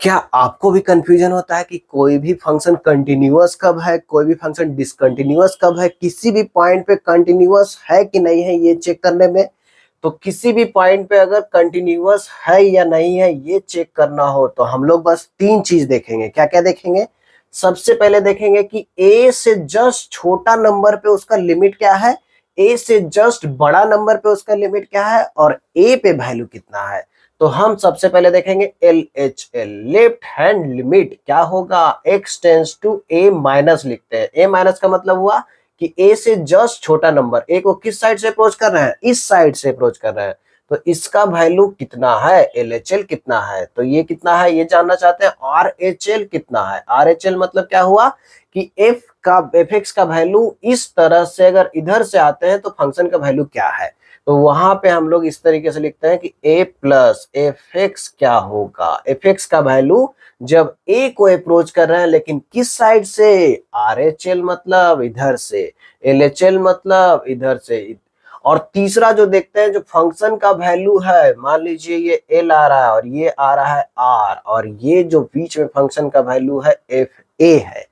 क्या आपको भी कंफ्यूजन होता है कि कोई भी फंक्शन कंटिन्यूअस कब है, कोई भी फंक्शन डिसकंटिन्यूअस कब है, किसी भी पॉइंट पे कंटिन्यूअस है कि नहीं है ये चेक करने में? तो किसी भी पॉइंट पे अगर कंटिन्यूअस है या नहीं है ये चेक करना हो तो हम लोग बस तीन चीज देखेंगे। क्या क्या देखेंगे? सबसे पहले देखेंगे कि ए से जस्ट छोटा नंबर पे उसका लिमिट क्या है, ए से जस्ट बड़ा नंबर पे उसका लिमिट क्या है, और ए पे वैल्यू कितना है। तो हम सबसे पहले देखेंगे LHL, लेफ्ट हैंड लिमिट क्या होगा, x tends to a minus लिखते हैं। a माइनस का मतलब हुआ कि a से जस्ट छोटा नंबर, a को किस साइड से अप्रोच कर रहे हैं, इस साइड से अप्रोच कर रहे हैं। तो इसका वैल्यू कितना है, LHL कितना है, तो ये कितना है ये जानना चाहते हैं। RHL कितना है, RHL मतलब क्या हुआ कि fx का वैल्यू इस तरह से अगर इधर से आते हैं तो फंक्शन का वैल्यू क्या है। तो वहां पे हम लोग इस तरीके से लिखते हैं कि a प्लस एफ एक्स क्या होगा, एफ एक्स का वैल्यू जब a को अप्रोच कर रहे हैं लेकिन किस साइड से, RHL मतलब इधर से, LHL मतलब इधर से। और तीसरा जो देखते हैं जो फंक्शन का वैल्यू है, मान लीजिए ये L आ रहा है और ये आ रहा है R, और ये जो बीच में फंक्शन का वैल्यू है FA है।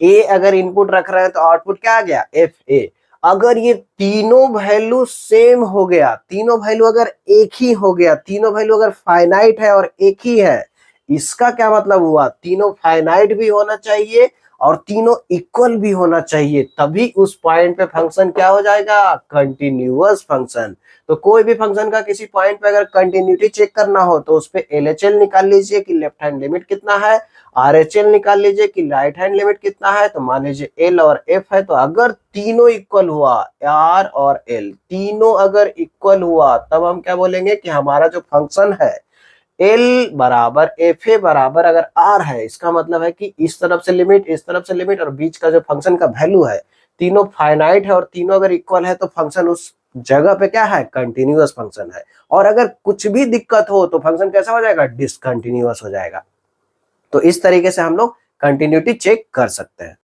A अगर इनपुट रख रहे हैं तो आउटपुट क्या आ गया, FA। अगर ये तीनों वैल्यू सेम हो गया, तीनों वैल्यू अगर एक ही हो गया, तीनों वैल्यू अगर फाइनाइट है और एक ही है, इसका क्या मतलब हुआ, तीनों फाइनाइट भी होना चाहिए और तीनों इक्वल भी होना चाहिए, तभी उस पॉइंट पे फंक्शन क्या हो जाएगा, कंटिन्यूअस फंक्शन। तो कोई भी फंक्शन का किसी पॉइंट पे अगर कंटिन्यूटी चेक करना हो तो उस पे LHL निकाल लीजिए कि लेफ्ट हैंड लिमिट कितना है, RHL निकाल लीजिए कि राइट हैंड लिमिट कितना है। तो मान लीजिए L और F है, तो अगर तीनों इक्वल हुआ, R और L तीनों अगर इक्वल हुआ, तब हम क्या बोलेंगे कि हमारा जो फंक्शन है L बराबर FA बराबर अगर R है, इसका मतलब है कि इस तरफ से लिमिट, इस तरफ से लिमिट और बीच का जो फंक्शन का वैल्यू है तीनों फाइनाइट है और तीनों अगर इक्वल है तो फंक्शन उस जगह पे क्या है, कंटिन्यूअस फंक्शन है। और अगर कुछ भी दिक्कत हो तो फंक्शन कैसा हो जाएगा, डिसकंटिन्यूअस हो जाएगा। तो इस तरीके से हम लोग कंटिन्यूटी चेक कर सकते हैं।